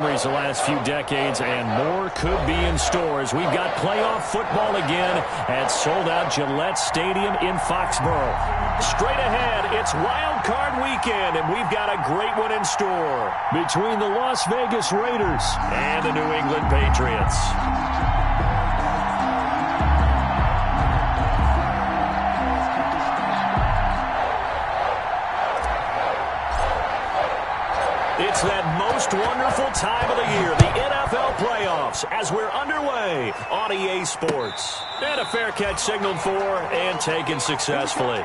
The last few decades, and more could be in store as we've got playoff football again at sold-out Gillette Stadium in Foxborough. Straight ahead, it's Wild Card Weekend, and we've got a great one in store between the Las Vegas Raiders and the New England Patriots. It's that most wonderful time of the year, the NFL playoffs, as we're underway on EA Sports. And a fair catch signaled for and taken successfully.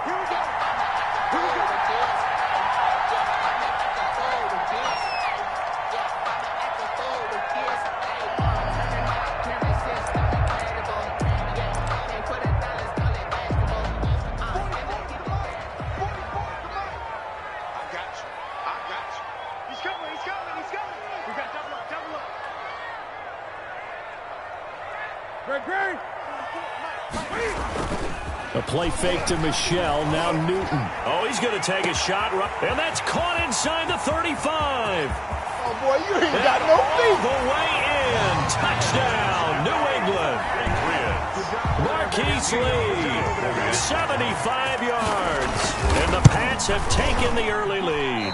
A play fake to Michelle, now Newton. Oh, he's going to take a shot, and that's caught inside the 35. Oh, boy, you ain't got no feet. The way in. Touchdown, New England. Marquise Lee, 75 yards. And the Pats have taken the early lead.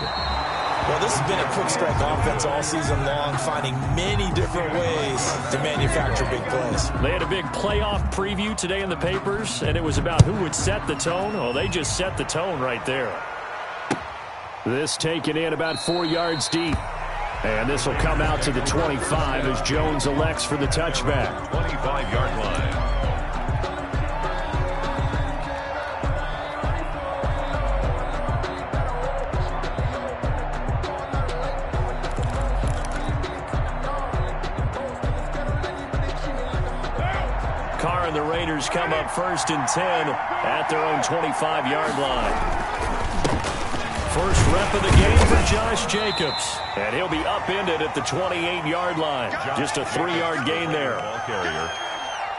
Well, this has been a quick strike offense all season long, finding many different ways to manufacture big plays. They had a big playoff preview today in the papers, and it was about who would set the tone. Oh, they just set the tone right there. This taken in about 4 yards deep. And this will come out to the 25 as Jones elects for the touchback. 25-yard line. The Raiders come up 1st and 10 at their own 25-yard line. First rep of the game for Josh Jacobs. And he'll be upended at the 28-yard line. Just a 3-yard gain there.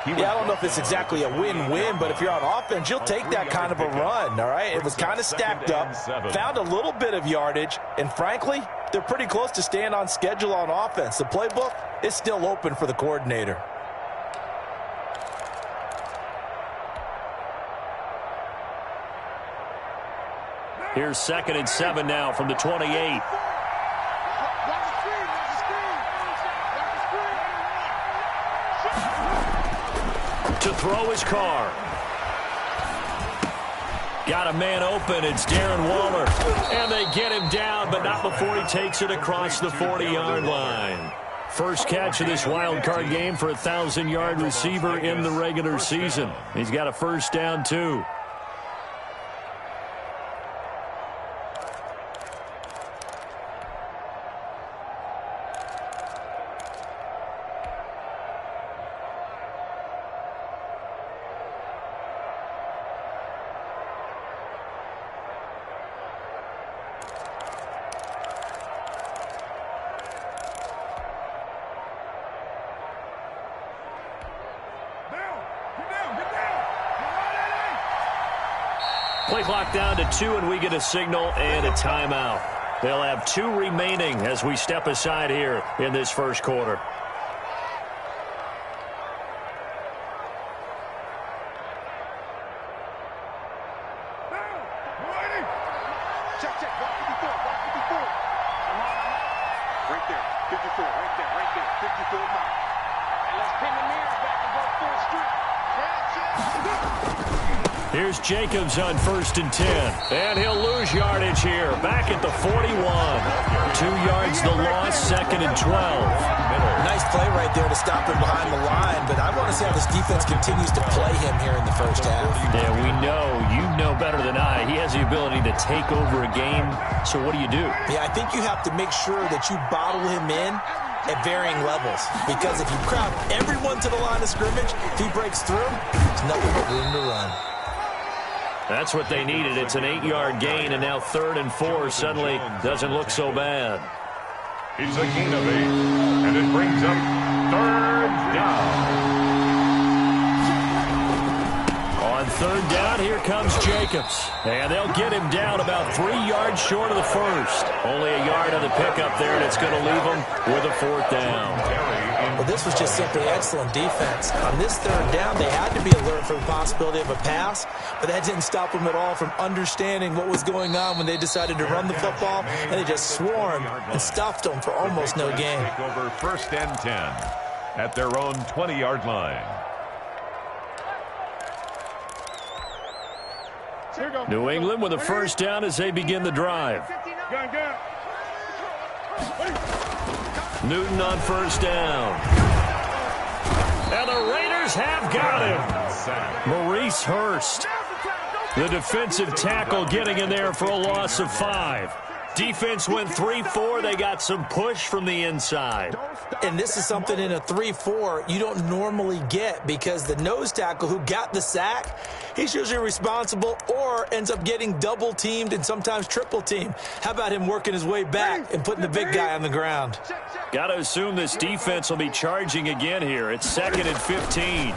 Yeah, I don't know if it's exactly a win-win, but if you're on offense, you'll take that kind of a run, all right? It was kind of stacked up, found a little bit of yardage, and frankly, they're pretty close to staying on schedule on offense. The playbook is still open for the coordinator. Here's 2nd and 7 now from the 28. To throw his car. Got a man open. It's Darren Waller. And they get him down, but not before he takes it across the 40-yard line. First catch of this wild card game for a 1,000-yard receiver in the regular season. He's got a first down, too. Play clock down to 2, and we get a signal and a timeout. They'll have 2 remaining as we step aside here in this first quarter. Here's Jacobs on 1st and 10. And he'll lose yardage here. Back at the 41. 2 yards the loss, 2nd and 12. Nice play right there to stop him behind the line, but I want to see how this defense continues to play him here in the first half. Yeah, we know. You know better than I. He has the ability to take over a game. So what do? Yeah, I think you have to make sure that you bottle him in at varying levels, because if you crowd everyone to the line of scrimmage, if he breaks through, there's nothing but room to run. That's what they needed. It's an 8-yard gain, and now 3rd and 4 suddenly doesn't look so bad. It's a gain of 8, and it brings up 3rd down. On third down, here comes Jacobs. And they'll get him down about 3 yards short of the first. Only a yard on the pickup there, and it's going to leave him with a fourth down. Well, this was just simply excellent defense. On this third down, they had to be alert for the possibility of a pass, but that didn't stop them at all from understanding what was going on when they decided to run the football, and they just swarmed and stuffed them for almost no gain. Take over 1st and 10 at their own 20-yard line. New England with a first down as they begin the drive. Newton on first down. And the Raiders have got him. Maurice Hurst, the defensive tackle, getting in there for a loss of 5. Defense went 3-4. They got some push from the inside. And this is something in a 3-4 you don't normally get, because the nose tackle who got the sack, he's usually responsible or ends up getting double teamed and sometimes triple teamed. How about him working his way back and putting the big guy on the ground? Got to assume this defense will be charging again here. It's 2nd and 15.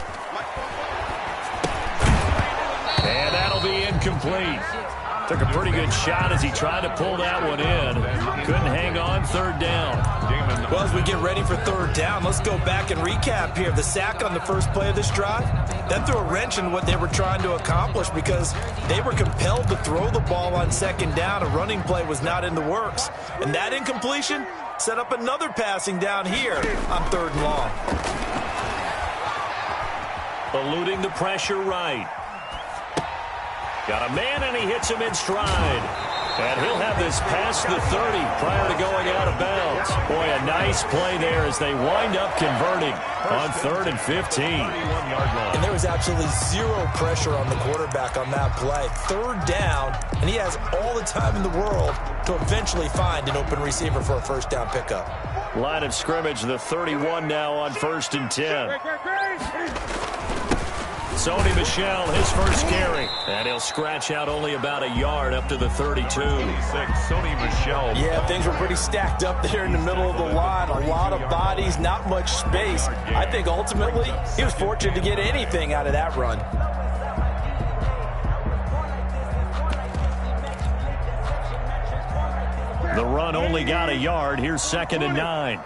And that'll be incomplete. Took a pretty good shot as he tried to pull that one in. Couldn't hang on, third down. Well, as we get ready for third down, let's go back and recap here. The sack on the first play of this drive, that threw a wrench in what they were trying to accomplish, because they were compelled to throw the ball on second down. A running play was not in the works. And that incompletion set up another passing down here on 3rd and long. Eluding the pressure right. Got a man, and he hits him in stride. And he'll have this past the 30 prior to going out of bounds. Boy, a nice play there as they wind up converting on 3rd and 15. And there was absolutely zero pressure on the quarterback on that play. 3rd down, and he has all the time in the world to eventually find an open receiver for a first down pickup. Line of scrimmage, the 31 now on 1st and 10. Sony Michel, his first carry. And he'll scratch out only about a yard up to the 32. Sony Michel. Yeah, things were pretty stacked up there in the middle of the line. A lot of bodies, not much space. I think ultimately he was fortunate to get anything out of that run. The run only got a yard. Here's 2nd and 9.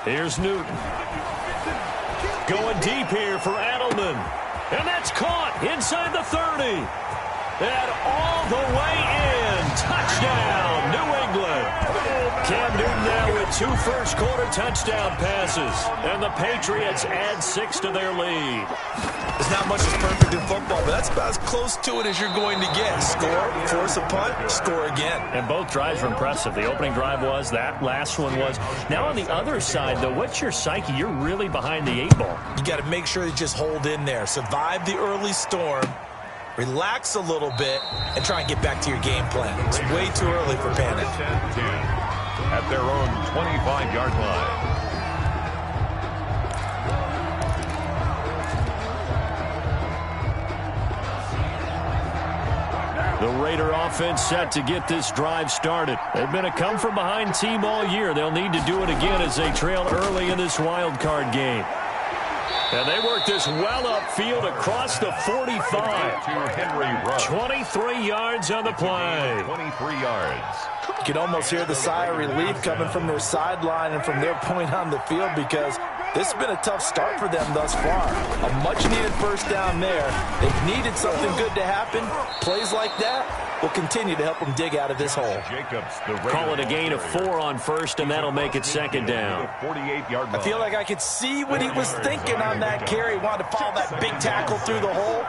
Here's Newton. Going deep here for Adelman. And that's caught inside the 30. And all the way in. Touchdown, New England. Cam Newton now with 2 first-quarter touchdown passes. And the Patriots add 6 to their lead. There's not much that's perfect in football, but that's about as close to it as you're going to get. Score, force a punt, score again. And both drives were impressive. The opening drive was, that last one was. Now on the other side, though, what's your psyche? You're really behind the 8 ball. You got to make sure you just hold in there. Survive the early storm, relax a little bit, and try and get back to your game plan. It's way too early for panic. 10-10 at their own 25-yard line. The Raider offense set to get this drive started. They've been a come-from-behind team all year. They'll need to do it again as they trail early in this wild card game. And they work this well upfield across the 45. To Henry Ruggs. 23 yards on the play. 23 yards. You can almost hear the sigh of relief coming from their sideline and from their point on the field, because this has been a tough start for them thus far. A much-needed first down there. They've needed something good to happen. Plays like that will continue to help them dig out of this hole. Jacobs, Call it a gain of 4 on first, and that'll make it 2nd down. 48-yard line. I feel like I could see what he was thinking on that carry. He wanted to follow that big tackle through the hole.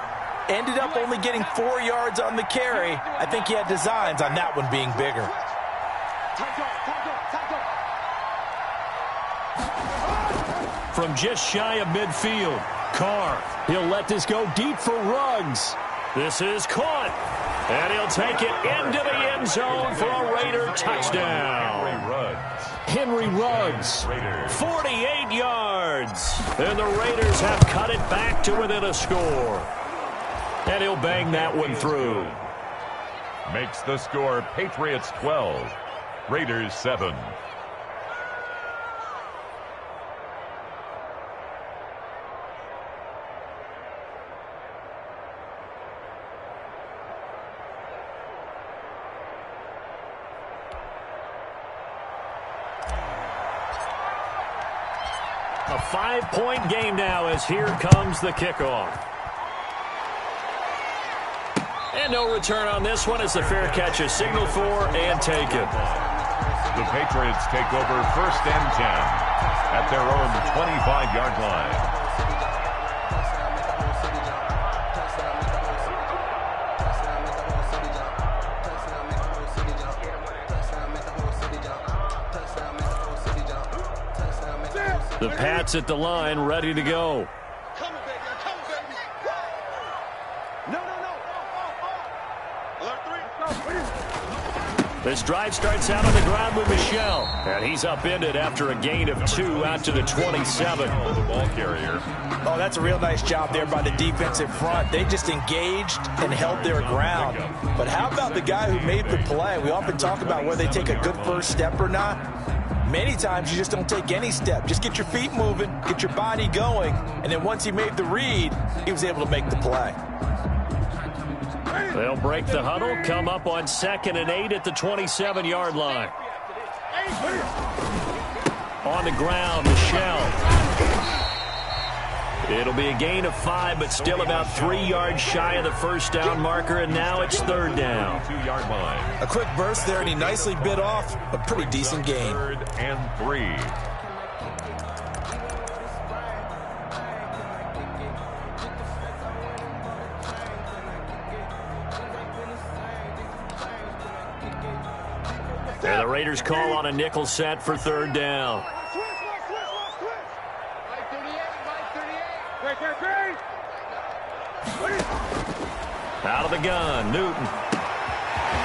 Ended up only getting 4 yards on the carry. I think he had designs on that one being bigger. From just shy of midfield, Carr. He'll let this go deep for Ruggs. This is caught. And he'll take it into the end zone for a Raider touchdown. Henry Ruggs, 48 yards. And the Raiders have cut it back to within a score. And he'll bang that one through. Makes the score Patriots 12, Raiders 7. A 5-point game now as here comes the kickoff. And no return on this one as the fair catch is signaled for and taken. The Patriots take over 1st and 10 at their own 25-yard line. The Pats at the line, ready to go. This drive starts out on the ground with Michel. And he's upended after a gain of 2 out to the 27. The ball carrier. Oh, that's a real nice job there by the defensive front. They just engaged and held their ground. But how about the guy who made the play? We often talk about whether they take a good first step or not. Many times you just don't take any step. Just get your feet moving, get your body going, and then once he made the read, he was able to make the play. They'll break the huddle, come up on 2nd and 8 at the 27-yard line. On the ground, Michel. It'll be a gain of 5, but still about 3 yards shy of the first down marker, and now it's 3rd down. 2-yard line. A quick burst there, and he nicely bit off a pretty decent gain. 3rd and 3. And the Raiders call on a nickel set for 3rd down. Out of the gun, Newton.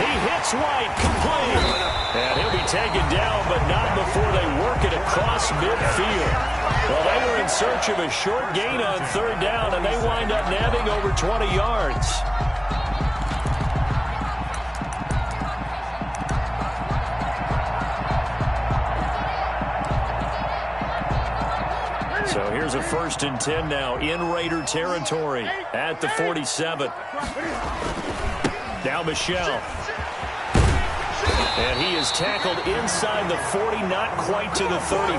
He hits White, complete. And he'll be taken down, but not before they work it across midfield. Well, they were in search of a short gain on 3rd down, and they wind up nabbing over 20 yards. So here's a 1st and 10 now in Raider territory at the 47. Now Michel. And he is tackled inside the 40, not quite to the 35.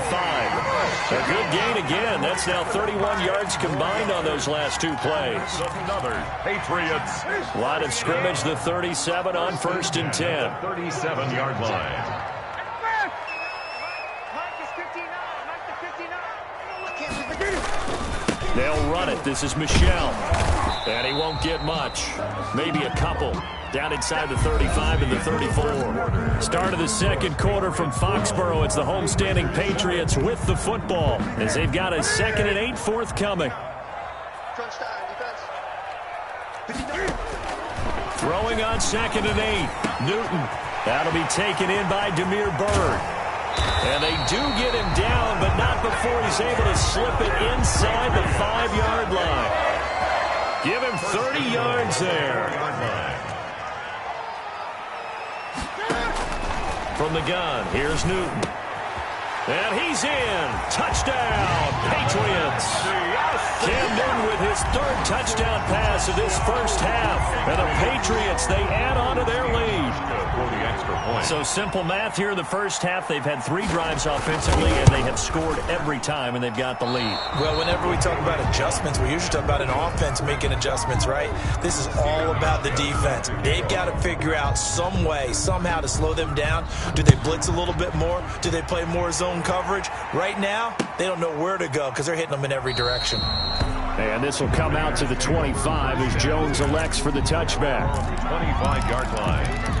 A good gain again. That's now 31 yards combined on those last 2 plays. Another Patriots. Line of scrimmage, the 37 on 1st and 10. 37-yard line. They'll run it. This is Michel. And he won't get much. Maybe a couple. Down inside the 35 and the 34. Start of the 2nd quarter from Foxborough. It's the homestanding Patriots with the football as they've got a 2nd and 8 forthcoming. Throwing on 2nd and 8. Newton. That'll be taken in by Demir Bird. And they do get him down, but not before he's able to slip it inside the 5-yard line. Give him 30 yards there. From the gun, here's Newton. And he's in. Touchdown, Patriots. Cam Newton with his 3rd touchdown pass of this first half. And the Patriots, they add on to their lead. So simple math here in the first half. They've had 3 drives offensively, and they have scored every time, and they've got the lead. Well, whenever we talk about adjustments, we usually talk about an offense making adjustments, right? This is all about the defense. They've got to figure out some way, somehow to slow them down. Do they blitz a little bit more? Do they play more zone coverage? Right now, they don't know where to go because they're hitting them in every direction. And this will come out to the 25 as Jones elects for the touchback. 25-yard line.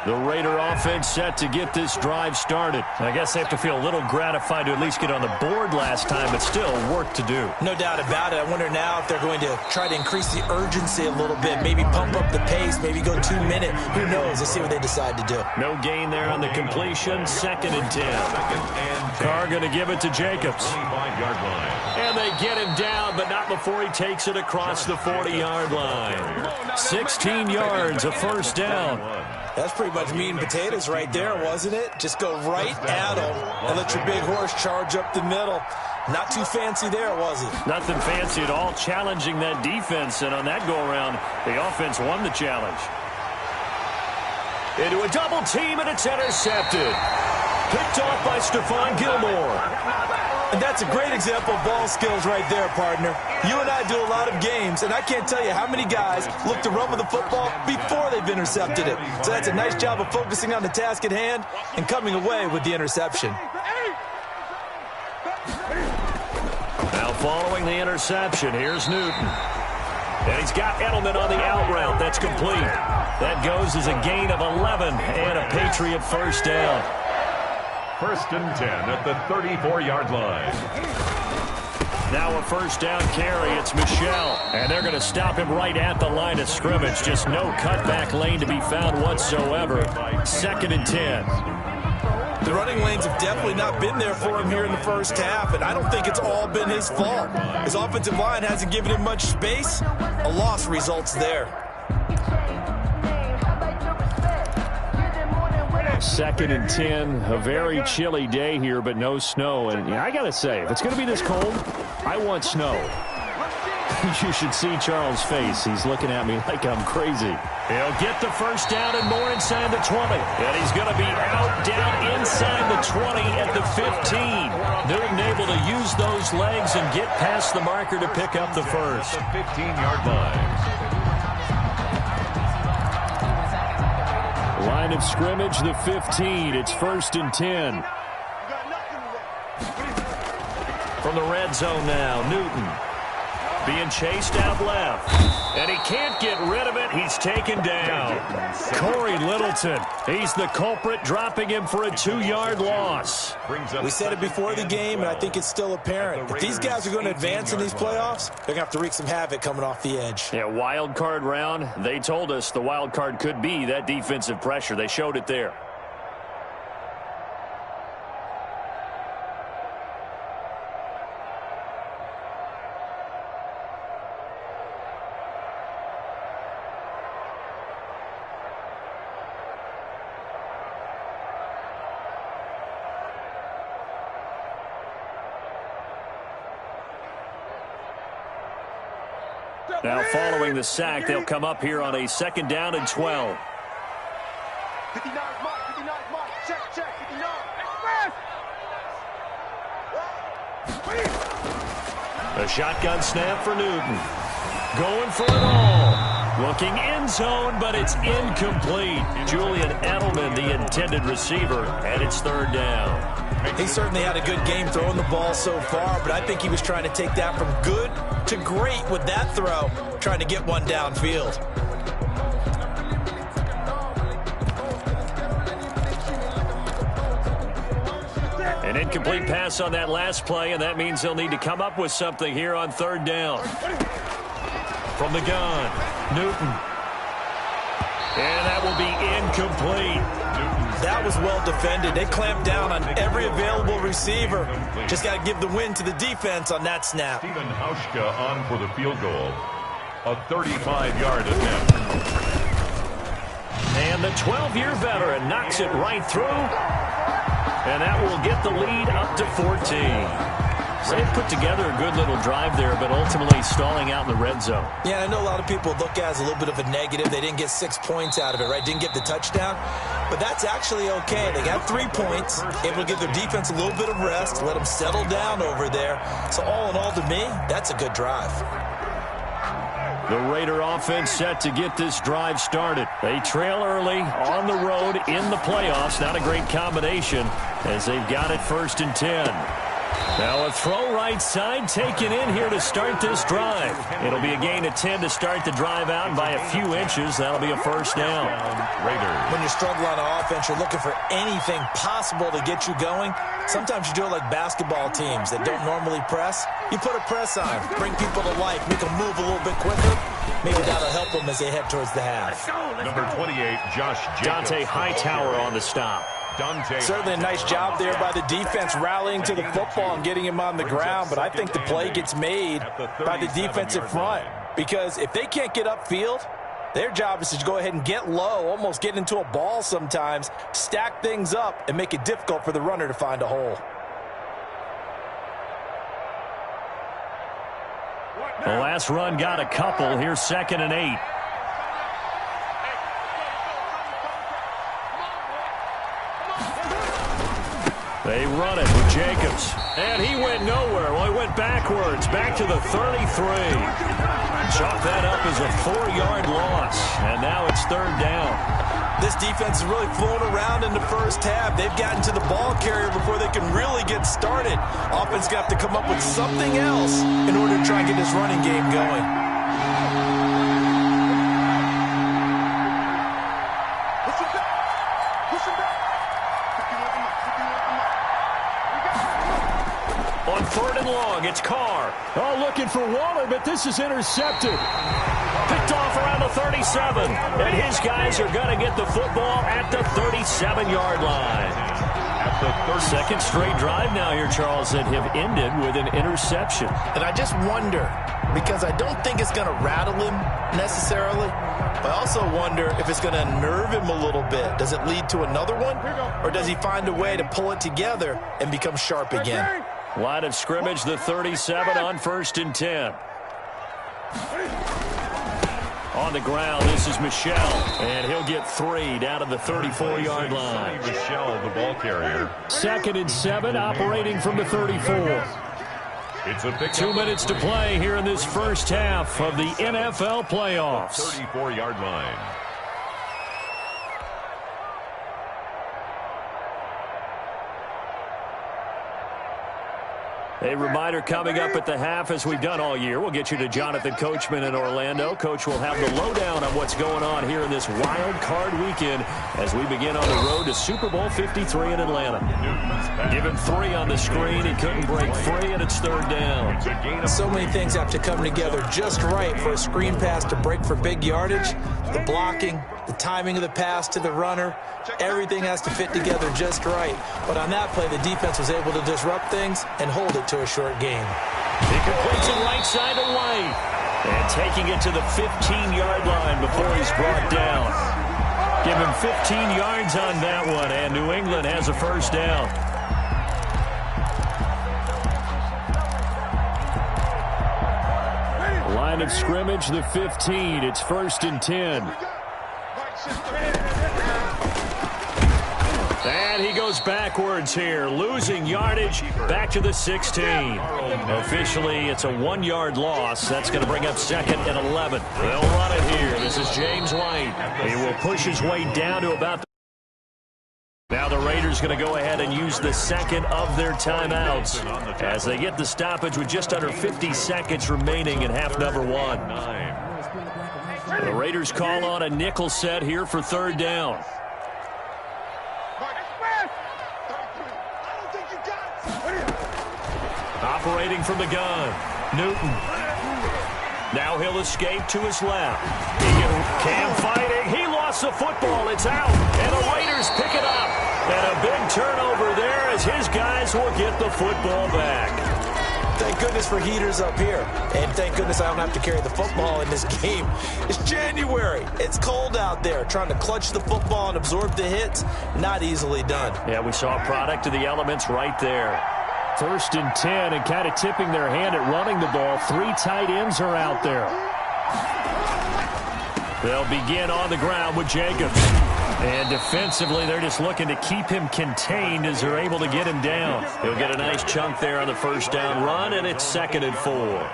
The Raider offense set to get this drive started. I guess they have to feel a little gratified to at least get on the board last time, but still work to do. No doubt about it. I wonder now if they're going to try to increase the urgency a little bit, maybe pump up the pace, maybe go 2-minute. Who knows? Let's see what they decide to do. No gain there on the completion. 2nd and 10. Carr going to give it to Jacobs. 25-yard line. And they get him down, but not before he takes it across the 40-yard line. 16 yards, a 1st down. That's pretty much meat and potatoes right there, wasn't it? Just go right at them and let your big horse charge up the middle. Not too fancy there, was it? Nothing fancy at all, challenging that defense. And on that go-around, the offense won the challenge. Into a double team, and it's intercepted. Picked off by Stephon Gilmore. And that's a great example of ball skills right there, partner. You and I do a lot of games, and I can't tell you how many guys look to run with the football before they've intercepted it. So that's a nice job of focusing on the task at hand and coming away with the interception. Now following the interception, here's Newton. And he's got Edelman on the out route. That's complete. That goes as a gain of 11 and a Patriot first down. 1st and 10 at the 34-yard line. Now a first down carry. It's Michel. And they're going to stop him right at the line of scrimmage. Just no cutback lane to be found whatsoever. 2nd and 10. The running lanes have definitely not been there for him here in the first half, and I don't think it's all been his fault. His offensive line hasn't given him much space. A loss results there. 2nd and 10, a very chilly day here, but no snow. And I got to say, if it's going to be this cold, I want snow. You should see Charles' face. He's looking at me like I'm crazy. He'll get the first down and more inside the 20. And he's going to be out down inside the 20 at the 15. Newton able to use those legs and get past the marker to pick up the first. The 15-yard line. Line of scrimmage, the 15. It's 1st and 10. From the red zone now, Newton. Being chased out left. And he can't get rid of it. He's taken down. Corey Littleton. He's the culprit, dropping him for a 2-yard loss. We said it before the game, and I think it's still apparent. If these guys are going to advance in these playoffs, they're going to have to wreak some havoc coming off the edge. Yeah, wild card round. They told us the wild card could be that defensive pressure. They showed it there. Now following the sack, they'll come up here on a 2nd down and 12. 59 mark, check, 59. A shotgun snap for Newton. Going for it all. Looking end zone, but it's incomplete. Julian Edelman, the intended receiver, and it's 3rd down. He certainly had a good game throwing the ball so far, but I think he was trying to take that from good to great with that throw, trying to get one downfield. An incomplete pass on that last play, and that means they'll need to come up with something here on 3rd down. From the gun, Newton. And that will be incomplete. That was well defended. They clamped down on every available receiver. Just got to give the win to the defense on that snap. Stephen Hauschka on for the field goal. A 35-yard attempt. And the 12-year veteran knocks it right through. And that will get the lead up to 14. So they put together a good little drive there, but ultimately stalling out in the red zone. Yeah, I know a lot of people look at it as a little bit of a negative. They didn't get 6 points out of it, right? Didn't get the touchdown. But that's actually okay. They got 3 points, able to give their defense a little bit of rest, let them settle down over there. So all in all, to me, that's a good drive. The Raider offense set to get this drive started. They trail early on the road in the playoffs. Not a great combination as they've got it 1st and 10. Now a throw right side taken in here to start this drive. It'll be a gain of 10 to start the drive out, and by a few inches, that'll be a first down. Raiders. When you struggle on offense, you're looking for anything possible to get you going. Sometimes you do it like basketball teams that don't normally press. You put a press on, bring people to life, make them move a little bit quicker. Maybe that'll help them as they head towards the half. Number 28, Josh Jacobs. Dante Hightower on the stop. Certainly a nice job there by the defense rallying to the football and getting him on the ground, but I think the play gets made by the defensive front because if they can't get upfield, their job is to go ahead and get low, almost get into a ball sometimes, stack things up, and make it difficult for the runner to find a hole. The last run got a couple. Here's 2nd and 8. They run it with Jacobs. And he went nowhere. Well, he went backwards, back to the 33. Chalk that up as a 4-yard loss. And now it's third down. This defense is really flown around in the first half. They've gotten to the ball carrier before they can really get started. Offense got to come up with something else in order to try and get this running game going. On third and long, it's Carr. Oh, looking for Waller, but this is intercepted. Picked off around the 37. And his guys are going to get the football at the 37-yard line. Second straight drive now here, Charles, that have ended with an interception. And I just wonder, because I don't think it's going to rattle him necessarily, but I also wonder if it's going to unnerve him a little bit. Does it lead to another one, or does he find a way to pull it together and become sharp again? Line of scrimmage, the 37 on 1st and 10. On the ground, this is Michel, and he'll get 3 down to the 34-yard line. Michel, the ball carrier. 2nd and 7, operating from the 34. It's a big 2 minutes to play here in this first half of the NFL playoffs. 34-yard line. A reminder coming up at the half, as we've done all year. We'll get you to Jonathan Coachman in Orlando. Coach will have the lowdown on what's going on here in this wild card weekend as we begin on the road to Super Bowl 53 in Atlanta. Give him 3 on the screen. He couldn't break free, and it's third down. So many things have to come together just right for a screen pass to break for big yardage. The blocking, the timing of the pass to the runner, everything has to fit together just right. But on that play, the defense was able to disrupt things and hold it to a short game. He completes it right side to White. And taking it to the 15-yard line before he's brought down. Give him 15 yards on that one, and New England has a first down. Line of scrimmage, the 15. It's 1st and 10. And he goes backwards here, losing yardage back to the 16. Officially, it's a 1-yard loss. That's going to bring up 2nd and 11. They'll run it here. This is James White. He will push his way down to about the... Now the Raiders going to go ahead and use the second of their timeouts as they get the stoppage with just under 50 seconds remaining in half number 1. The Raiders call on a nickel set here for third down. Operating from the gun, Newton. Now he'll escape to his left. Cam fighting. He lost the football. It's out. And the Raiders pick it up. And a big turnover there as his guys will get the football back. Thank goodness for heaters up here. And thank goodness I don't have to carry the football in this game. It's January. It's cold out there. Trying to clutch the football and absorb the hits, not easily done. Yeah, we saw a product of the elements right there. 1st and 10, and kind of tipping their hand at running the ball. 3 tight ends are out there. They'll begin on the ground with Jacobs. And defensively, they're just looking to keep him contained as they're able to get him down. He'll get a nice chunk there on the first down run, and it's 2nd and 4.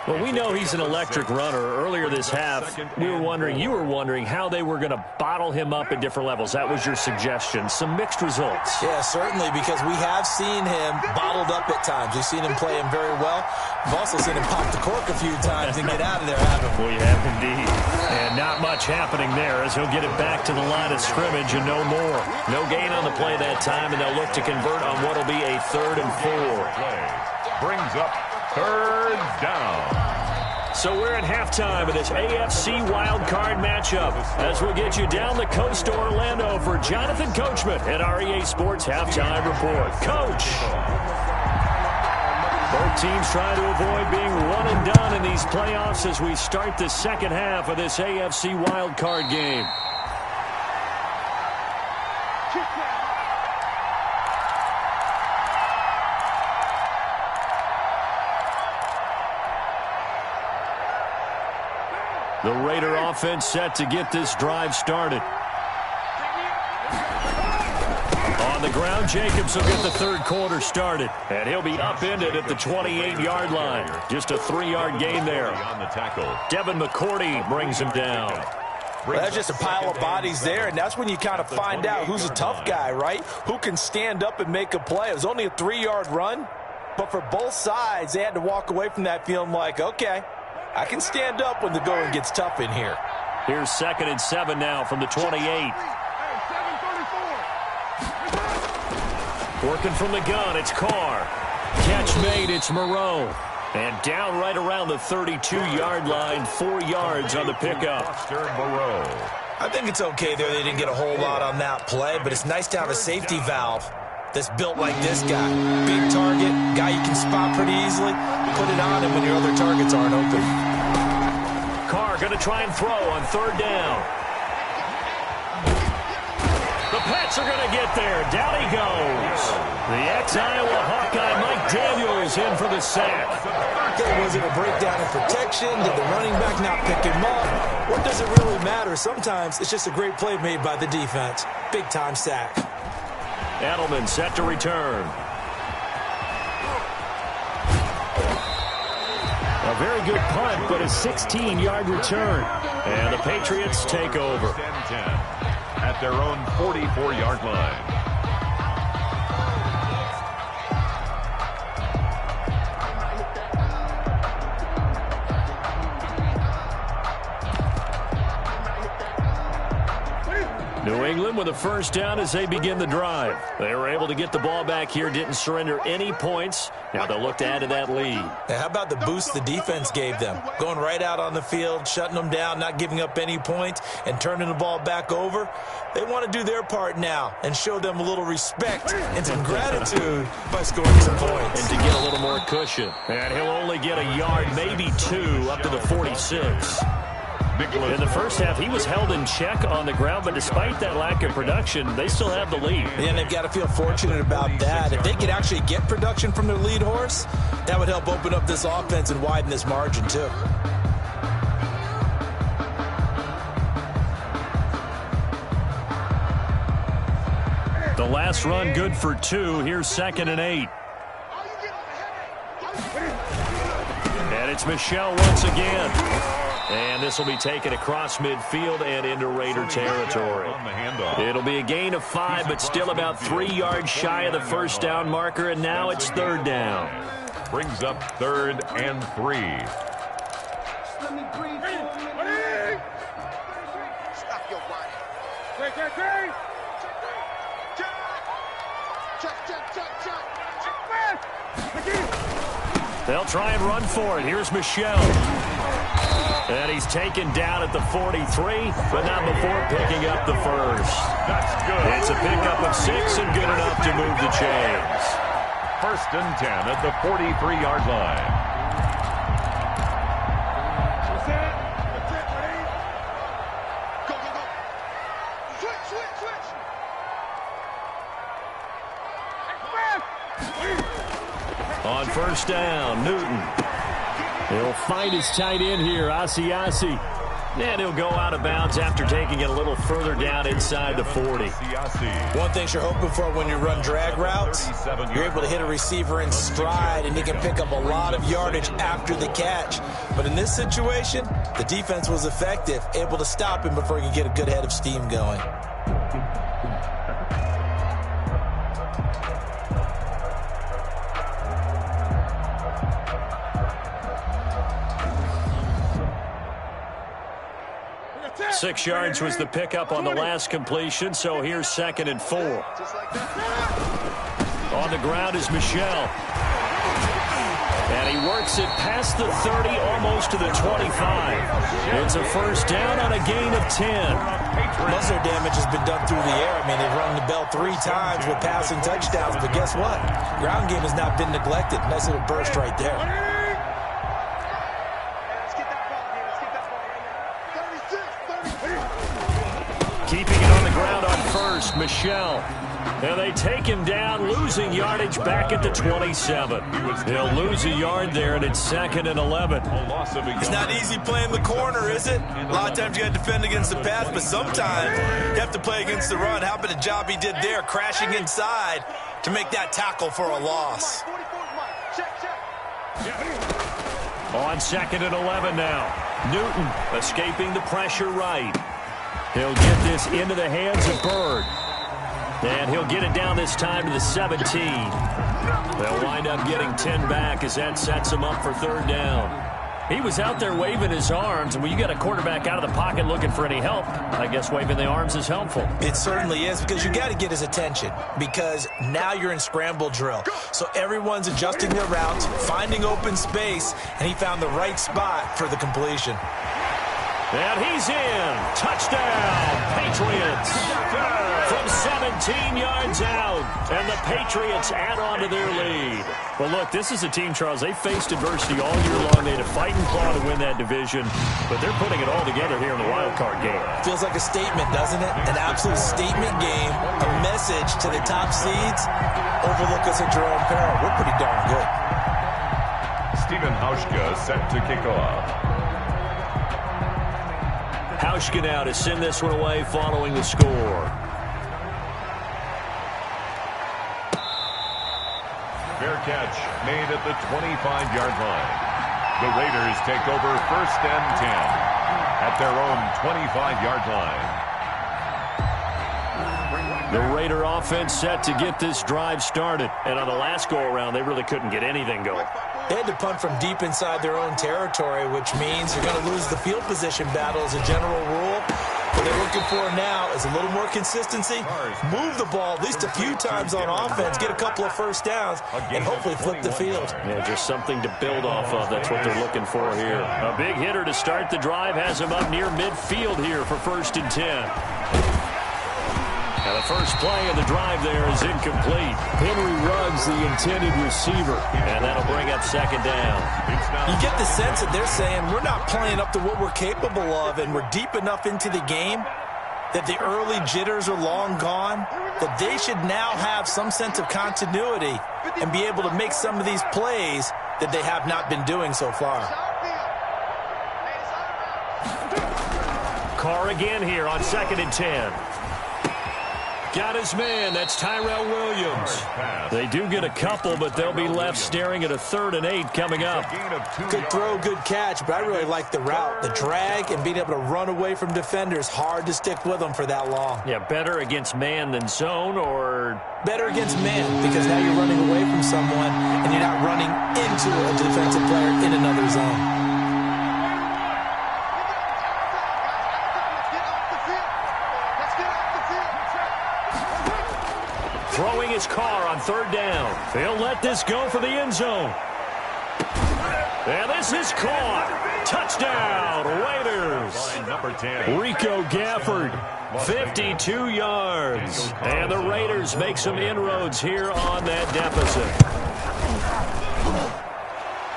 Well, we know he's an electric runner. Earlier this half, you were wondering how they were going to bottle him up at different levels. That was your suggestion. Some mixed results. Yeah, certainly, because we have seen him bottled up at times. We've seen him play him very well. We've also seen him pop the cork a few times and get out of there, haven't we? We have indeed. And not much happening there as he'll get it back to the line of scrimmage and no more. No gain on the play that time, and they'll look to convert on what will be a 3rd and 4. Brings up 3rd down. So we're at halftime of this AFC wildcard matchup as we'll get you down the coast to Orlando for Jonathan Coachman at our EA Sports Halftime Report. Coach! Both teams trying to avoid being one and done in these playoffs as we start the second half of this AFC wildcard game. The Raider offense set to get this drive started. On On the ground, Jacobs will get the third quarter started. And he'll be upended at the 28-yard line. Just a 3-yard gain there. On the tackle. Devin McCourty brings him down. Well, that's just a pile of bodies there, and that's when you kind of find out who's a tough guy, right? Who can stand up and make a play. It was only a 3-yard run, but for both sides, they had to walk away from that feeling like, okay, I can stand up when the going gets tough in here. Here's 2nd and 7 now from the 28. Working from the gun, it's Carr. Catch made, it's Moreau. And down right around the 32-yard line, 4 yards on the pickup. I think it's okay there. They didn't get a whole lot on that play, but it's nice to have a safety valve that's built like this guy. Big target, guy you can spot pretty easily. Put it on him when your other targets aren't open. Carr going to try and throw on 3rd down. The Pats are going to get there. Down he goes. The ex-Iowa Hawkeye Mike Daniels in for the sack. Was it a breakdown in protection? Did the running back not pick him up? What does it really matter? Sometimes it's just a great play made by the defense. Big-time sack. Edelman set to return. A very good punt, but a 16-yard return. And the Patriots take over. At their own 44-yard line. New England with a first down as they begin the drive. They were able to get the ball back here, didn't surrender any points. Now they'll look to add to that lead. Now, how about the boost the defense gave them? Going right out on the field, shutting them down, not giving up any points, and turning the ball back over. They want to do their part now and show them a little respect and some gratitude by scoring some points. And to get a little more cushion. And he'll only get a yard, maybe 2, up to the 46. In the first half, he was held in check on the ground, but despite that lack of production, they still have the lead. And they've got to feel fortunate about that. If they could actually get production from their lead horse, that would help open up this offense and widen this margin, too. The last run good for 2. Here's 2nd and 8. And it's Michel once again. And this will be taken across midfield and into Raider territory. It'll be a gain of 5, but still about 3 yards shy of the first down marker, and now it's 3rd down. Brings up 3rd and 3. Let me breathe for a minute. Stop your whining. Check. They'll try and run for it. Here's Michel. And he's taken down at the 43, but not before picking up the first. That's good. It's a pickup of 6 and good enough to move the chains. 1st and 10 at the 43-yard line. Go. Switch. On 1st down, Newton. He'll find his tight end here, Asiasi. And he'll go out of bounds after taking it a little further down inside the 40. One thing you're hoping for when you run drag routes, you're able to hit a receiver in stride, and he can pick up a lot of yardage after the catch. But in this situation, the defense was effective, able to stop him before he could get a good head of steam going. Six yards was the pickup on the last completion, so here's 2nd and 4. On the ground is Michel. And he works it past the 30, almost to the 25. It's a first down on a gain of 10. Most of their damage has been done through the air. I mean, they've rung the bell 3 times with passing touchdowns, but guess what? Ground game has not been neglected. Nice little burst right there. Keeping it on the ground on 1st, Michel. And they take him down, losing yardage back at the 27. He'll lose a yard there, and it's 2nd and 11. It's not easy playing the corner, is it? A lot of times you got to defend against the pass, but sometimes you have to play against the run. How about the job he did there, crashing inside to make that tackle for a loss? On 2nd and 11 now. Newton escaping the pressure right. He'll get this into the hands of Bird. And he'll get it down this time to the 17. They'll wind up getting 10 back as that sets him up for 3rd down. He was out there waving his arms, and when you got a quarterback out of the pocket looking for any help, I guess waving the arms is helpful. It certainly is, because you got to get his attention, because now you're in scramble drill. So everyone's adjusting their routes, finding open space, and he found the right spot for the completion. And he's in. Touchdown, Patriots. From 17 yards out. And the Patriots add on to their lead. Well, look, this is a team, Charles. They faced adversity all year long. They had to fight and claw to win that division. But they're putting it all together here in the wild card game. Feels like a statement, doesn't it? An absolute statement game. A message to the top seeds. Overlook us at your own peril. We're pretty darn good. Stephen Hauschka set to kick off. Hauschka now to send this one away following the score. Fair catch made at the 25-yard line. The Raiders take over 1st and 10 at their own 25-yard line. The Raider offense set to get this drive started. And on the last go-around, they really couldn't get anything going. They had to punt from deep inside their own territory, which means you're going to lose the field position battle as a general rule. What they're looking for now is a little more consistency, move the ball at least a few times on offense, get a couple of first downs, and hopefully flip the field. Yeah, just something to build off of. That's what they're looking for here. A big hitter to start the drive has him up near midfield here for 1st and 10. And the first play of the drive there is incomplete. Henry Ruggs, the intended receiver, and that'll bring up 2nd down. You get the sense that they're saying we're not playing up to what we're capable of, and we're deep enough into the game that the early jitters are long gone, that they should now have some sense of continuity and be able to make some of these plays that they have not been doing so far. Carr again here on 2nd and 10. Got his man. That's Tyrell Williams. They do get a couple, but they'll be left staring at a 3rd and 8 coming up. Good throw, good catch, but I really like the route. The drag and being able to run away from defenders. Hard to stick with them for that long. Yeah, better against man than zone, or better against man, because now you're running away from someone and you're not running into a defensive player in another zone. Throwing his Carr on 3rd down. They'll let this go for the end zone. And this is caught. Touchdown, Raiders. Number 10. Rico Gafford, 52 yards. And the Raiders make some inroads here on that deficit.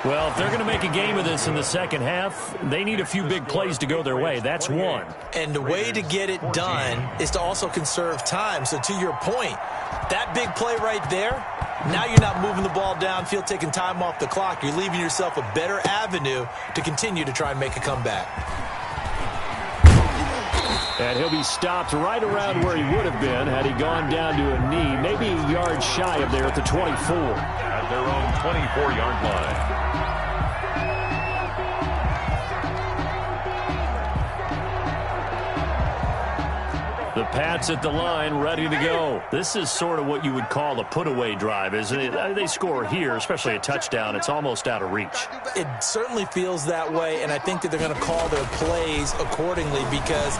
Well, if they're going to make a game of this in the second half, they need a few big plays to go their way. That's one. And the way to get it done is to also conserve time. So to your point, that big play right there, now you're not moving the ball downfield, taking time off the clock. You're leaving yourself a better avenue to continue to try and make a comeback. And he'll be stopped right around where he would have been had he gone down to a knee, maybe a yard shy of there at the 24. At their own 24-yard line. The Pats at the line, ready to go. This is sort of what you would call a put-away drive, isn't it? They score here, especially a touchdown. It's almost out of reach. It certainly feels that way, and I think that they're going to call their plays accordingly, because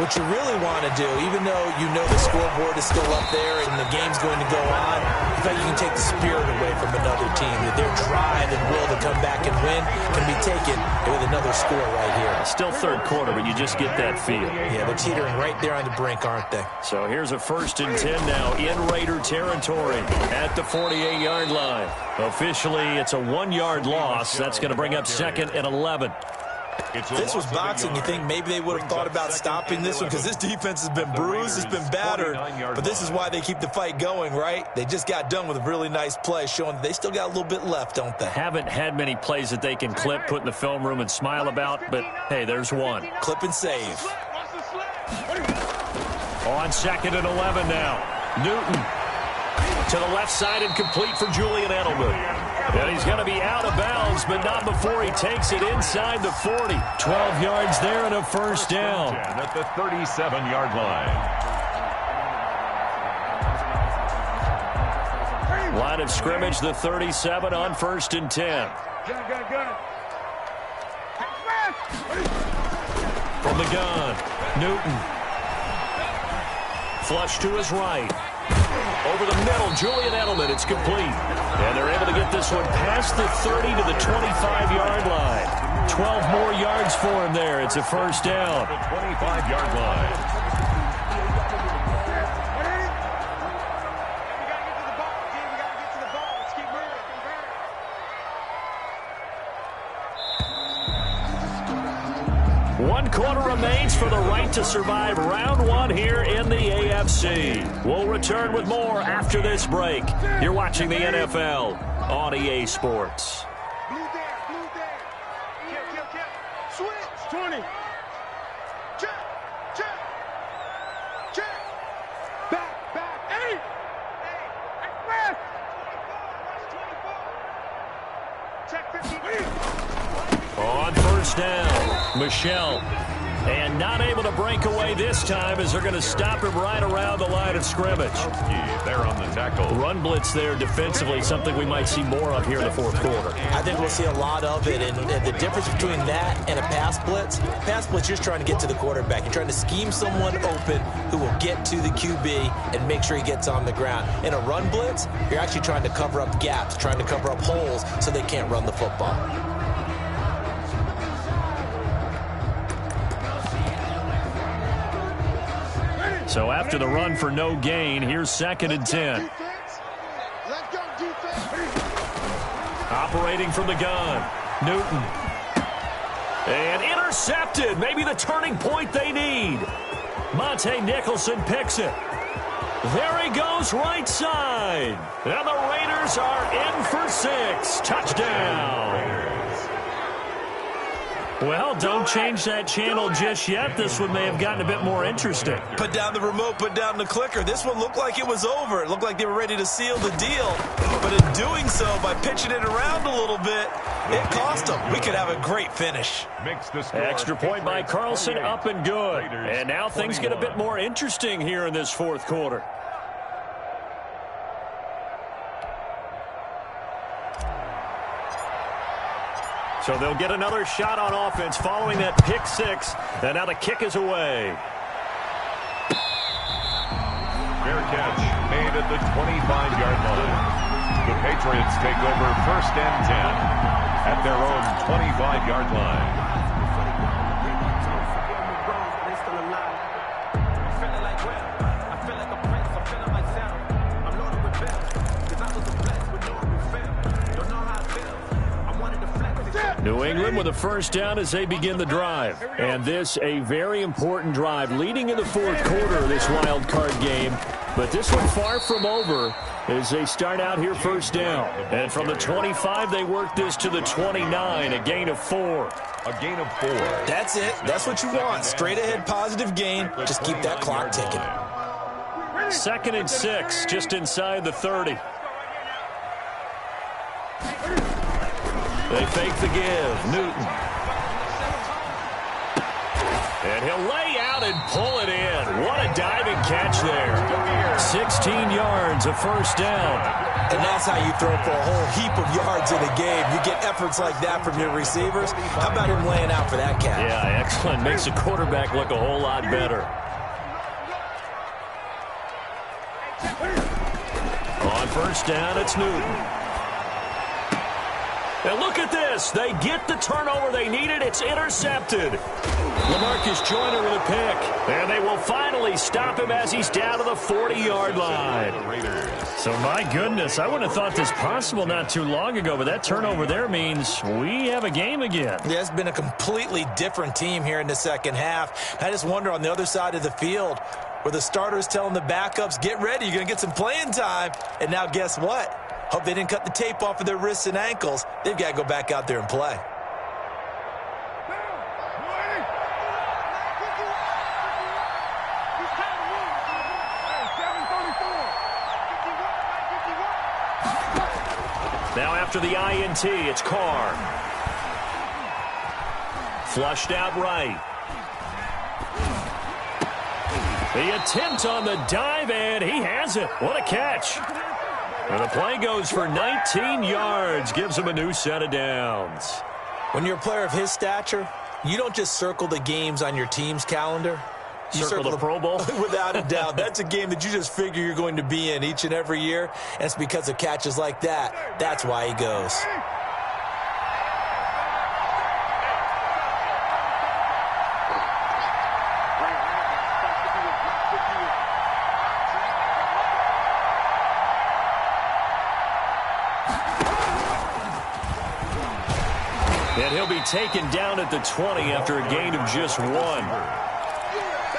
what you really want to do, even though you know the scoreboard is still up there and the game's going to go on, in fact, you can take the spirit away from another team. That their drive and will to come back and win can be taken with another score right here. Still 3rd quarter, but you just get that feel. Yeah, they're teetering right there on the brink, aren't they? So here's a 1st and 10 now in Raider territory at the 48-yard line. Officially, it's a 1-yard loss. That's going to bring up 2nd and 11. This was boxing. You think maybe they would have thought about stopping this one because this defense has been bruised, it's been battered, but this is why they keep the fight going, right? They just got done with a really nice play, showing that they still got a little bit left, don't they? Haven't had many plays that they can clip, put in the film room, and smile about, but hey, there's one. Clip and save. On 2nd and 11 now. Newton to the left side and complete for Julian Edelman. And he's going to be out of bounds, but not before he takes it inside the 40. 12 yards there and a first down. At the 37-yard line. Line of scrimmage, the 37 on 1st and 10. From the gun, Newton. Flush to his right. Over the middle, Julian Edelman. It's complete. And they're able to get this one past the 30 to the 25-yard line. 12 more yards for him there. It's a first down. The 25-yard line. One quarter remains for the right to survive round one here in the AFC. We'll return with more after this break. You're watching the NFL on EA Sports. Blue there, blue there. Kill. Switch. 20. Check. Back. 8. Left. 24. Check 50. On first down, Michelle. And not able to break away this time as they're going to stop him right around the line of scrimmage. There on the tackle. Run blitz there defensively, something we might see more of here in the fourth quarter. I think we'll see a lot of it, and the difference between that and a pass blitz, you're just trying to get to the quarterback. You're trying to scheme someone open who will get to the QB and make sure he gets on the ground. In a run blitz, you're actually trying to cover up gaps, trying to cover up holes so they can't run the football. So after the run for no gain, here's 2nd and 10. Let's go, defense. Operating from the gun, Newton. And intercepted, maybe the turning point they need. Monte Nicholson picks it. There he goes right side. And the Raiders are in for 6. Touchdown. Well, don't change that channel just yet. This one may have gotten a bit more interesting. Put down the remote, put down the clicker. This one looked like it was over. It looked like they were ready to seal the deal. But in doing so, by pitching it around a little bit, it cost them. We could have a great finish. Extra point by Carlson, up and good. And now things get a bit more interesting here in this fourth quarter. So they'll get another shot on offense following that pick 6. And now the kick is away. Fair catch made at the 25-yard line. The Patriots take over 1st and 10 at their own 25-yard line. New England with a first down as they begin the drive. And this a very important drive leading in the fourth quarter of this wild card game. But this one far from over as they start out here first down. And from the 25, they work this to the 29, a gain of 4. A gain of 4. That's it. That's what you want. Straight ahead positive gain. Just keep that clock ticking. 2nd and 6, just inside the 30. They fake the give. Newton. And he'll lay out and pull it in. What a diving catch there. 16 yards, a first down. And that's how you throw for a whole heap of yards in a game. You get efforts like that from your receivers. How about him laying out for that catch? Yeah, excellent. Makes the quarterback look a whole lot better. On first down, it's Newton. And look at this. They get the turnover they needed. It's intercepted. LaMarcus Joyner with a pick. And they will will finally stop him as he's down to the 40-yard line. So, my goodness, I wouldn't have thought this possible not too long ago, but that turnover there means we have a game again. Yeah, it's been a completely different team here in the second half. I just wonder on the other side of the field where the starters telling the backups, get ready, you're going to get some playing time. And now guess what? Hope they didn't cut the tape off of their wrists and ankles. They've got to go back out there and play. Now after the INT, it's Carr. Flushed out right. The attempt on the dive, and he has it. What a catch. And the play goes for 19 yards, gives him a new set of downs. When you're a player of his stature, you don't just circle the games on your team's calendar. You circle the Pro Bowl? Without a doubt. That's a game that you just figure you're going to be in each and every year. And it's because of catches like that. That's why he goes. And he'll be taken down at the 20 after a gain of just 1.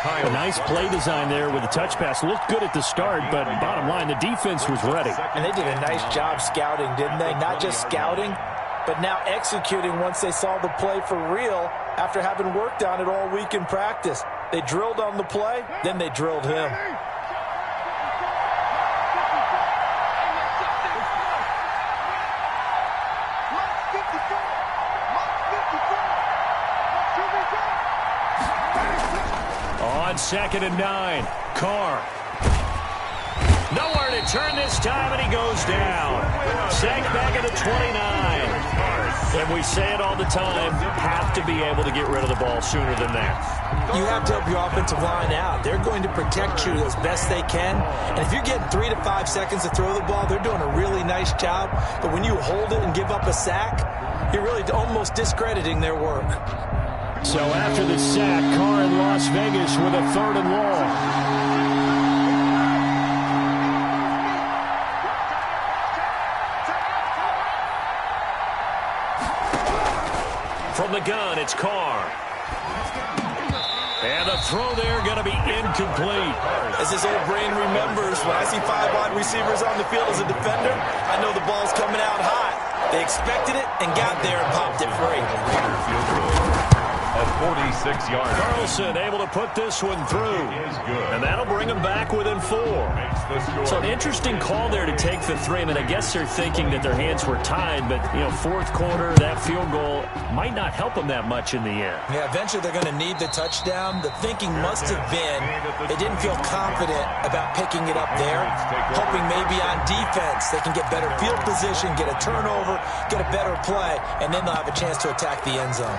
A nice play design there with the touch pass. Looked good at the start, but bottom line, the defense was ready. And they did a nice job scouting, didn't they? Not just scouting, but now executing once they saw the play for real after having worked on it all week in practice. They drilled on the play, then they drilled him. On 2nd and 9, Carr. Nowhere to turn this time, and he goes down. Sacked back at the 29. And we say it all the time, have to be able to get rid of the ball sooner than that. You have to help your offensive line out. They're going to protect you as best they can. And if you're getting 3 to 5 seconds to throw the ball, they're doing a really nice job. But when you hold it and give up a sack, you're really almost discrediting their work. So after the sack, Carr in Las Vegas with a 3rd and long. From the gun, it's Carr. And the throw there going to be incomplete. As his old brain remembers, when I see 5 wide receivers on the field as a defender, I know the ball's coming out hot. They expected it and got there and popped it free. At 46 yards. Carlson able to put this one through. And that'll bring him back within 4. So an interesting call there to take the 3. I mean, I guess they're thinking that their hands were tied, but, you know, 4th quarter, that field goal might not help them that much in the end. Yeah, eventually they're going to need the touchdown. The thinking must have been they didn't feel confident about picking it up there, hoping maybe on defense they can get better field position, get a turnover, get a better play, and then they'll have a chance to attack the end zone.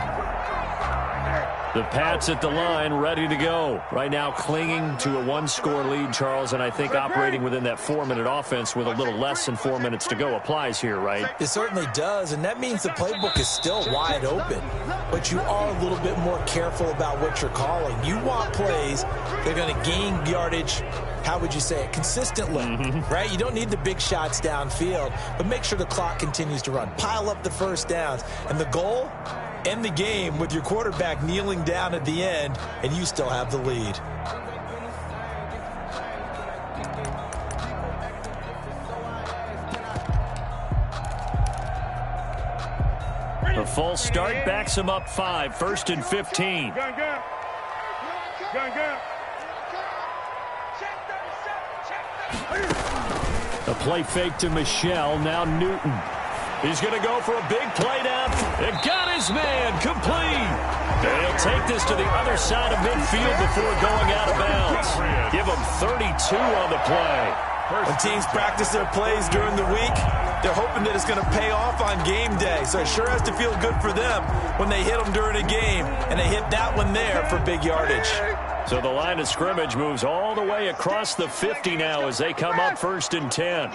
The Pats at the line, ready to go. Right now clinging to a 1-score lead, Charles, and I think operating within that 4-minute offense with a little less than 4 minutes to go applies here, right? It certainly does, and that means the playbook is still wide open. But you are a little bit more careful about what you're calling. You want plays that are going to gain yardage, how would you say it, consistently, right? You don't need the big shots downfield, but make sure the clock continues to run. Pile up the first downs, and the goal, end the game with your quarterback kneeling down at the end, and you still have the lead. The full start backs him up 5, 1st and 15. A play fake to Michelle, now Newton. He's going to go for a big play down. It got his man, complete. And he'll take this to the other side of midfield before going out of bounds. Give him 32 on the play. When teams practice their plays during the week, they're hoping that it's going to pay off on game day. So it sure has to feel good for them when they hit them during a game, and they hit that one there for big yardage. So the line of scrimmage moves all the way across the 50 now as they come up 1st and 10.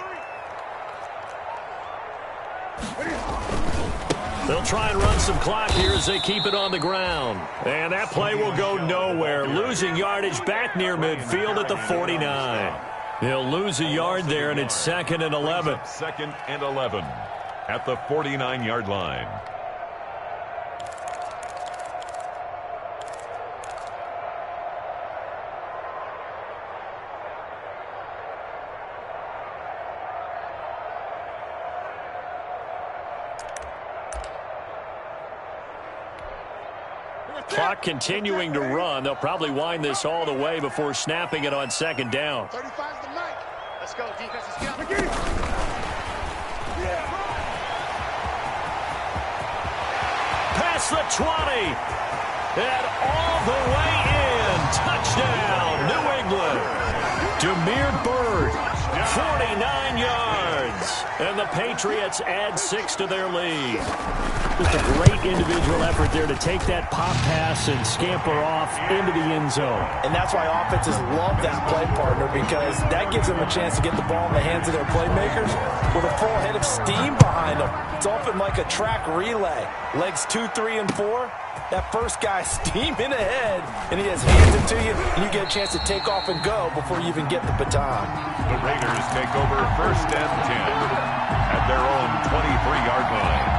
They'll try and run some clock here as they keep it on the ground. And that play will go nowhere. Losing yardage back near midfield at the 49. They'll lose a yard there, and it's 2nd and 11. 2nd and 11 at the 49-yard line. Clock continuing to run. They'll probably wind this all the way before snapping it on 2nd down. 35's the mic. Let's go, defense. Let's go. Past the 20. And all the way in. Touchdown, New England. Demir Bird, 49 yards. And the Patriots add 6 to their lead. Just a great individual effort there to take that pop pass and scamper off into the end zone. And that's why offenses love that play, partner, because that gives them a chance to get the ball in the hands of their playmakers with a full head of steam behind them. It's often like a track relay. Legs 2, 3, and 4. That first guy steaming ahead, and he just hands it to you, and you get a chance to take off and go before you even get the baton. The Raiders take over 1st and 10 at their own 23-yard line.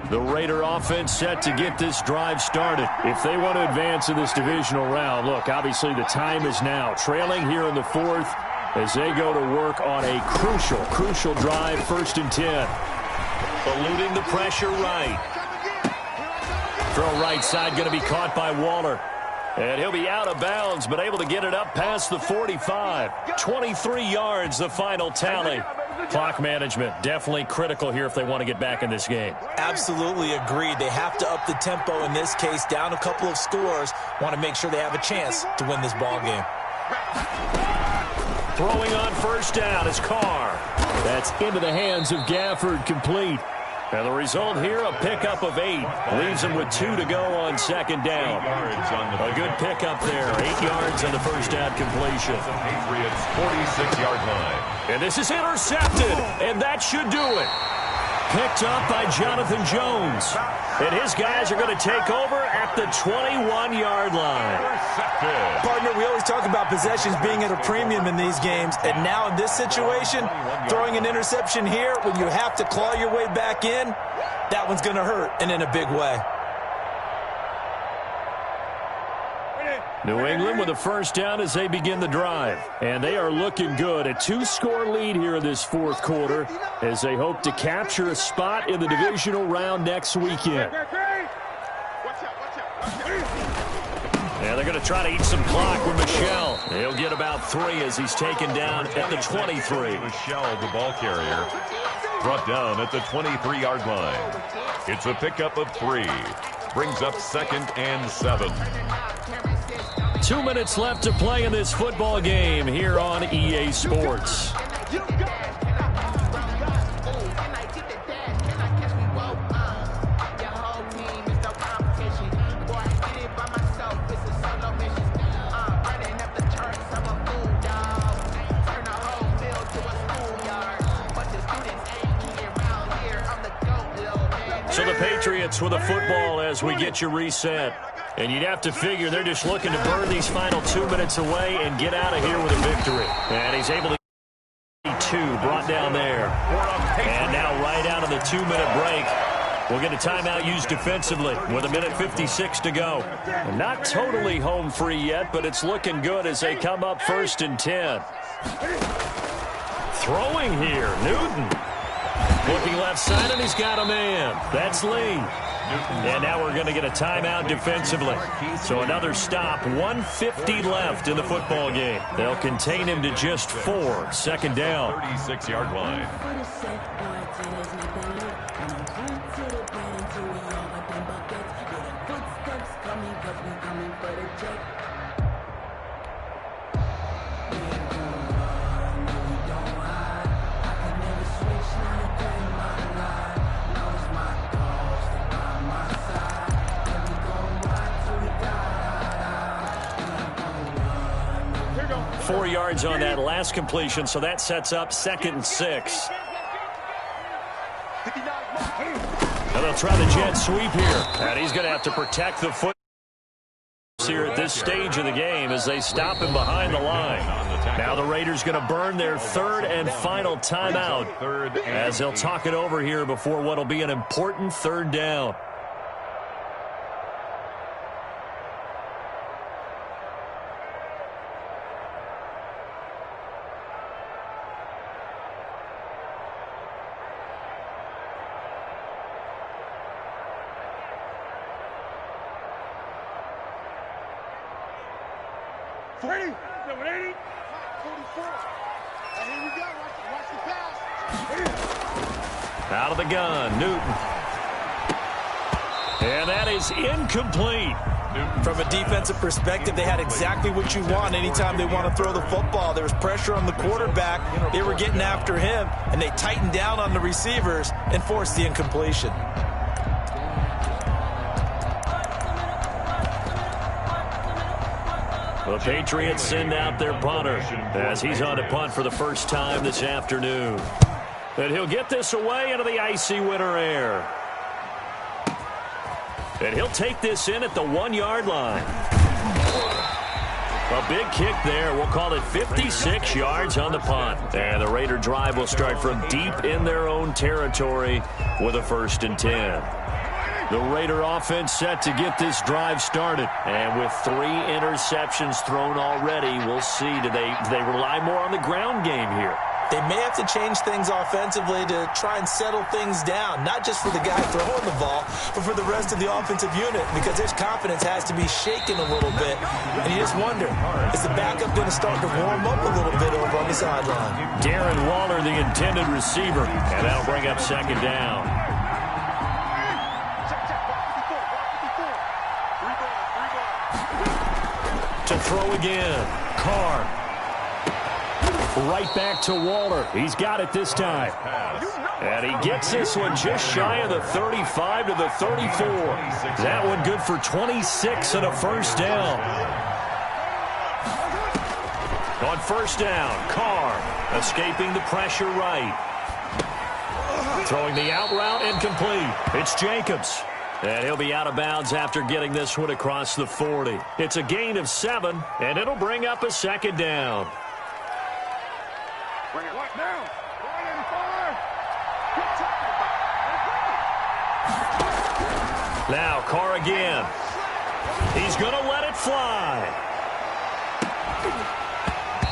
The Raider offense set to get this drive started. If they want to advance in this divisional round, look, obviously the time is now. Trailing here in the 4th as they go to work on a crucial drive, 1st and 10. Eluding the pressure right. Throw right side going to be caught by Waller. And he'll be out of bounds, but able to get it up past the 45. 23 yards, the final tally. Clock management definitely critical here if they want to get back in this game. Absolutely agreed. They have to up the tempo in this case, down a couple of scores. Want to make sure they have a chance to win this ball game. Throwing on 1st down is Carr. That's into the hands of Gafford, complete. And the result here, a pickup of 8. Leaves him with 2 to go on 2nd down. A good pickup there. 8 yards on the 1st down completion. The Patriots' 46-yard line. And this is intercepted, and that should do it. Picked up by Jonathan Jones. And his guys are going to take over at the 21-yard line. Partner, we always talk about possessions being at a premium in these games. And now in this situation, throwing an interception here when you have to claw your way back in, that one's going to hurt, and in a big way. New England with a 1st down as they begin the drive. And they are looking good. A 2-score lead here in this 4th quarter as they hope to capture a spot in the divisional round next weekend. Yeah, they're going to try to eat some clock with Michel. He'll get about 3 as he's taken down at the 23. Michel, the ball carrier, brought down at the 23-yard line. It's a pickup of 3. Brings up 2nd and 7. 2 minutes left to play in this football game here on EA Sports. So the Patriots with a football as we get you reset. And you'd have to figure they're just looking to burn these final 2 minutes away and get out of here with a victory. And he's able to get 2 brought down there. And now right out of the 2-minute break, we'll get a timeout used defensively with 1:56 to go. And not totally home free yet, but it's looking good as they come up 1st and 10. Throwing here, Newton. Looking left side, and he's got a man. That's Lee. And now we're going to get a timeout defensively. So another stop, 1:50 left in the football game. They'll contain him to just 4, 2nd down. 36-yard line. 4 yards on that last completion, so that sets up 2nd and 6. And they'll try the jet sweep here. And he's going to have to protect the foot here at this stage of the game as they stop him behind the line. Now the Raiders going to burn their 3rd and final timeout as they'll talk it over here before what will be an important 3rd down. Out of the gun, Newton. And that is incomplete. From a defensive perspective, they had exactly what you want anytime they want to throw the football. There was pressure on the quarterback. They were getting after him, and they tightened down on the receivers and forced the incompletion. The Patriots send out their punter as he's on to punt for the first time this afternoon. And he'll get this away into the icy winter air. And he'll take this in at the 1-yard line. A big kick there. We'll call it 56 yards on the punt. And the Raider drive will start from deep in their own territory with a 1st and 10. The Raider offense set to get this drive started. And with 3 interceptions thrown already, we'll see. Do they rely more on the ground game here? They may have to change things offensively to try and settle things down, not just for the guy throwing the ball, but for the rest of the offensive unit, because their confidence has to be shaken a little bit. And you just wonder, is the backup going to start to warm up a little bit over on the sideline? Darren Waller, the intended receiver, and that'll bring up 2nd down. To throw again, Carr. Right back to Waller. He's got it this time. And he gets this one just shy of the 35 to the 34. That one good for 26 and a 1st down. On 1st down, Carr escaping the pressure right. Throwing the out route incomplete. It's Jacobs. And he'll be out of bounds after getting this one across the 40. It's a gain of 7, and it'll bring up a 2nd down. Bring it right now. Now Carr again. He's going to let it fly.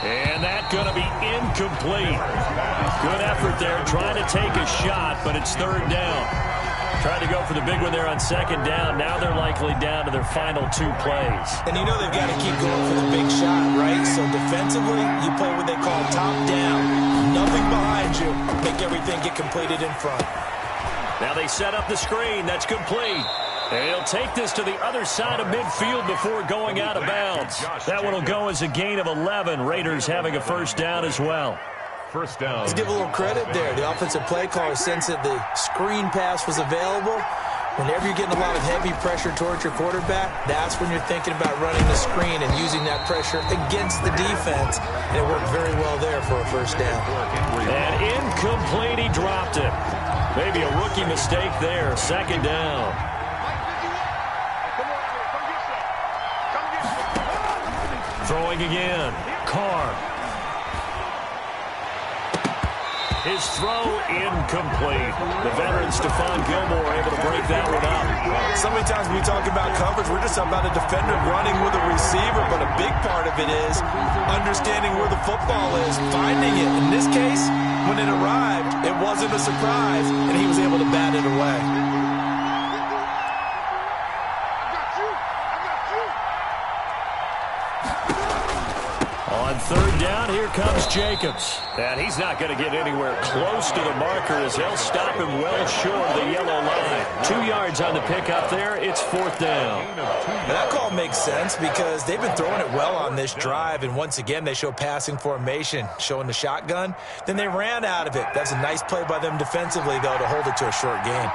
And that's going to be incomplete. Good effort there trying to take a shot, but it's 3rd down. Tried to go for the big one there on 2nd down. Now they're likely down to their final 2 plays. And you know they've got to keep going for the big shot, right? So defensively, you play what they call top down. Nothing behind you. Make everything get completed in front. Now they set up the screen. That's complete. And he'll take this to the other side of midfield before going out of bounds. That one will go as a gain of 11. Raiders having a 1st down as well. 1st down. Let's give a little credit there. The offensive play caller sensed that the screen pass was available. Whenever you're getting a lot of heavy pressure towards your quarterback, that's when you're thinking about running the screen and using that pressure against the defense. And it worked very well there for a 1st down. And incomplete, he dropped it. Maybe a rookie mistake there. 2nd down. Throwing again. Carr. His throw incomplete. The veteran Stephon Gilmore able to break that one up. So many times when we talk about coverage, we're just talking about a defender running with a receiver, but a big part of it is understanding where the football is, finding it. In this case, when it arrived, it wasn't a surprise, and he was able to bat it away. On 3rd down, here comes Jacobs. And he's not going to get anywhere close to the marker as they'll stop him well short of the yellow line. 2 yards on the pickup there. It's 4th down. And that call makes sense because they've been throwing it well on this drive, and once again they show passing formation, showing the shotgun. Then they ran out of it. That's a nice play by them defensively, though, to hold it to a short gain.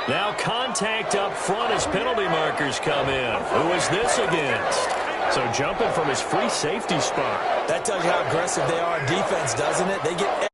Now contact up front as penalty markers come in. Who is this against? So jumping from his free safety spot. That tells you how aggressive they are on defense, doesn't it? They get